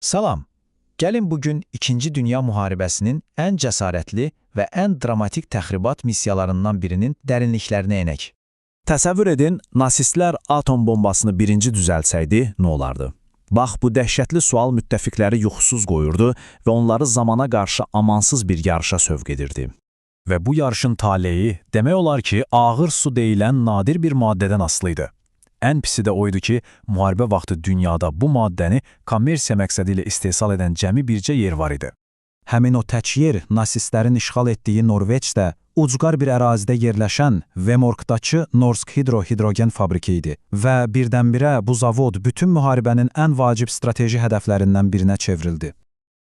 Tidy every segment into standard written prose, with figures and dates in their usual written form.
Salam. Gəlin bugün 2-ci Dünya Müharibəsinin ən cəsarətli və ən dramatik təxribat missiyalarından birinin dərinliklərinə enək. Təsəvvür edin, nasistlər atom bombasını birinci düzəltsəydi, nə olardı? Bax, bu dəhşətli sual müttəfiqləri yuxusuz qoyurdu və onları zamana qarşı amansız bir yarışa sövq edirdi. Və bu yarışın taleyi, demək olar ki, ağır su deyilən nadir bir maddədən asılıydı. Ən pisi də oydu ki, müharibə vaxtı dünyada bu maddəni kommersiya məqsədi ilə istehsal edən cəmi bircə yer var idi. Həmin o tək yer nasistlərin işğal etdiyi Norveçdə ucqar bir ərazidə yerləşən Vemorkdakı Norsk hidrogen fabriki idi və birdən-birə bu zavod bütün müharibənin ən vacib strateji hədəflərindən birinə çevrildi.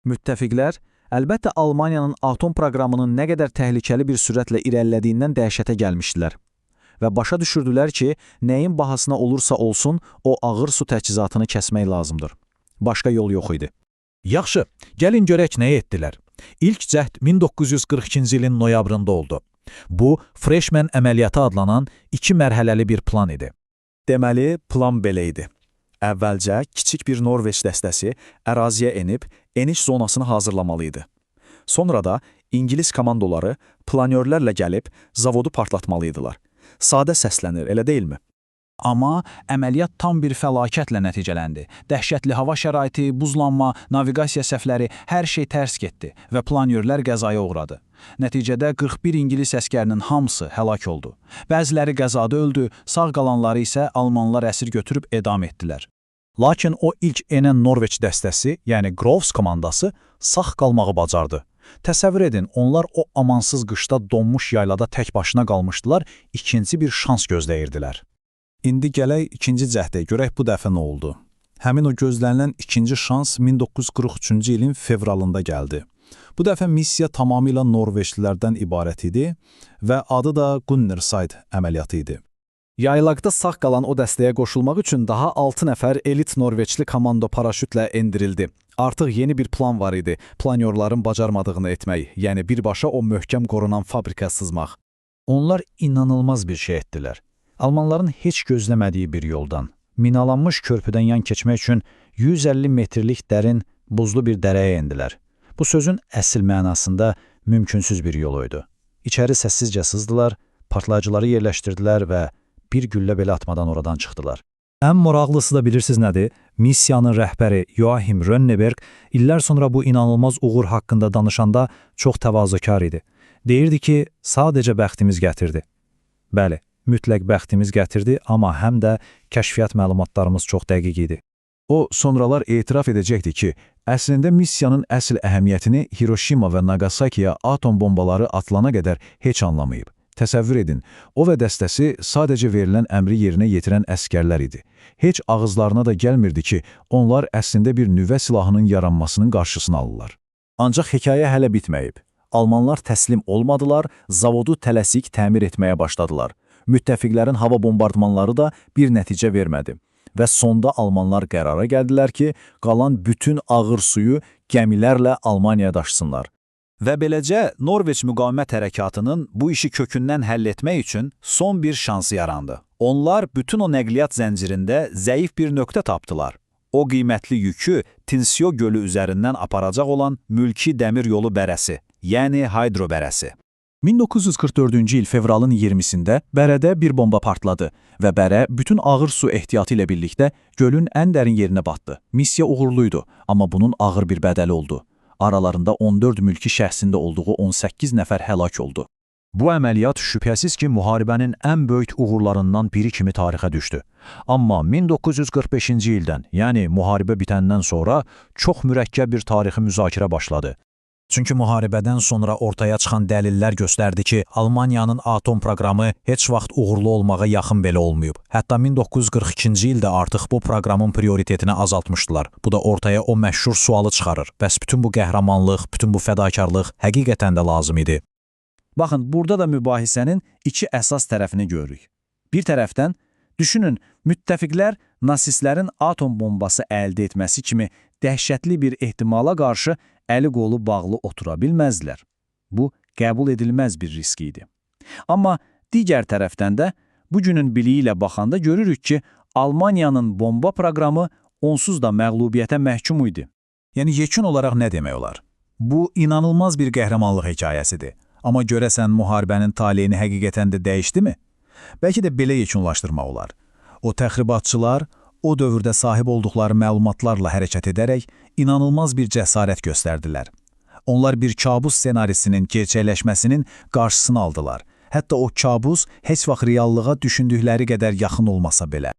Müttəfiqlər, əlbəttə Almaniyanın atom proqramının nə qədər təhlükəli bir sürətlə irəlilədiyindən dəhşətə gəlmişdilər. Və başa düşürdülər ki, nəyin bahasına olursa olsun, o ağır su təchizatını kəsmək lazımdır. Başqa yol yox idi. Yaxşı, gəlin görək nə etdilər. İlk cəhd 1942-ci ilin noyabrında oldu. Bu, Freshman əməliyyatı adlanan 2 mərhələli bir plan idi. Deməli, plan belə idi. Əvvəlcə kiçik bir Norveç dəstəsi əraziyə enib, eniş zonasını hazırlamalıydı. Sonra da İngilis komandoları planörlərlə gəlib, zavodu partlatmalıydılar. Sadə səslənir, elə deyilmi? Amma əməliyyat tam bir fəlakətlə nəticələndi. Dəhşətli hava şəraiti, buzlanma, naviqasiya səhvləri, hər şey tərs getdi və planörlər qəzaya uğradı. Nəticədə 41 İngilis əskərinin hamısı həlak oldu. Bəziləri qəzada öldü, sağ qalanları isə almanlar əsir götürüb edam etdilər. Lakin o ilk enən Norveç dəstəsi, yəni Groves komandası, sağ qalmağı bacardı. Təsəvvür edin, onlar o amansız qışda donmuş yaylada tək başına qalmışdılar, ikinci bir şans gözləyirdilər. İndi gələk ikinci cəhdə görək bu dəfə nə oldu. Həmin o gözlənilən ikinci şans 1943-cü ilin fevralında gəldi. Bu dəfə missiya tamamilə Norveçlilərdən ibarət idi və adı da Gunnerside əməliyyatı idi. Yaylaqda sağ qalan o dəstəyə qoşulmaq üçün daha 6 nəfər elit Norveçli komando paraşütlə endirildi. Artıq yeni bir plan var idi, planyorların bacarmadığını etmək, yəni birbaşa o möhkəm qorunan fabrikaya sızmaq. Onlar inanılmaz bir şey etdilər. Almanların heç gözləmədiyi bir yoldan, minalanmış körpüdən yan keçmək üçün 150 metrlik dərin, buzlu bir dərəyə endilər. Bu sözün əsl mənasında mümkünsüz bir yol idi. İçəri səssizcə sızdılar, partlayıcıları yerləşdirdilər və bir güllə belə atmadan oradan çıxdılar. Ən maraqlısı da bilirsiniz nədir? Missiyanın rəhbəri Joachim Rönneberg illər sonra bu inanılmaz uğur haqqında danışanda çox təvazökar idi. Deyirdi ki, sadəcə bəxtimiz gətirdi. Bəli, mütləq bəxtimiz gətirdi, amma həm də kəşfiyyat məlumatlarımız çox dəqiq idi. O, sonralar etiraf edəcəkdi ki, əslində missiyanın əsl əhəmiyyətini Hiroşima və Nagasakiya atom bombaları atılana qədər heç anlamayıb. Təsəvvür edin, o və dəstəsi sadəcə verilən əmri yerinə yetirən əskərlər idi. Heç ağızlarına da gəlmirdi ki, onlar əslində bir nüvə silahının yaranmasının qarşısını alırlar. Ancaq hekayə hələ bitməyib. Almanlar təslim olmadılar, zavodu tələsik təmir etməyə başladılar. Müttəfiqlərin hava bombardmanları da bir nəticə vermədi. Və sonda almanlar qərara gəldilər ki, qalan bütün ağır suyu gəmilərlə Almaniyaya daşısınlar. Və beləcə Norveç müqavimət hərəkatının bu işi kökündən həll etmək üçün son bir şansı yarandı. Onlar bütün o nəqliyyat zəncirində zəif bir nöqtə tapdılar. O qiymətli yükü Tinsio gölü üzərindən aparacaq olan mülki dəmir yolu bərəsi, yəni Hydro bərəsi. 1944-cü il fevralın 20-sində bərədə bir bomba partladı və bərə bütün ağır su ehtiyatı ilə birlikdə gölün ən dərin yerinə batdı. Missiya uğurluydu, amma bunun ağır bir bədəli oldu. Aralarında 14 mülki şəxsində olduğu 18 nəfər həlak oldu. Bu əməliyyat şübhəsiz ki, müharibənin ən böyük uğurlarından biri kimi tarixə düşdü. Amma 1945-ci ildən, yəni müharibə bitəndən sonra çox mürəkkəb bir tarixi müzakirə başladı. Çünki müharibədən sonra ortaya çıxan dəlillər göstərdi ki, Almaniyanın atom proqramı heç vaxt uğurlu olmağa yaxın belə olmayıb. Hətta 1942-ci ildə artıq bu proqramın prioritetini azaltmışdılar. Bu da ortaya o məşhur sualı çıxarır. Bəs bütün bu qəhrəmanlıq, bütün bu fədakarlıq həqiqətən də lazım idi. Baxın, burada da mübahisənin 2 əsas tərəfini görürük. Bir tərəfdən, düşünün, müttəfiqlər nasistlərin atom bombası əldə etməsi kimi dəhşətli bir ehtimala qarşı əli qolu bağlı otura bilməzdilər. Bu, qəbul edilməz bir risk idi. Amma digər tərəfdən də, bugünün biliyi ilə baxanda görürük ki, Almaniyanın bomba proqramı onsuz da məğlubiyyətə məhkum idi. Yəni yekun olaraq nə demək olar? Bu inanılmaz bir qəhrəmanlıq hekayəsidir. Amma görəsən müharibənin taleyini həqiqətən də dəyişdimi? Bəlkə də belə yekunlaşdırmaq olar. O təxribatçılar o dövrdə sahib olduqları məlumatlarla hərəkət edərək inanılmaz bir cəsarət göstərdilər. Onlar bir kabus senarisinin gerçəkləşməsinin qarşısını aldılar. Hətta o kabus heç vaxt reallığa düşündükləri qədər yaxın olmasa belə.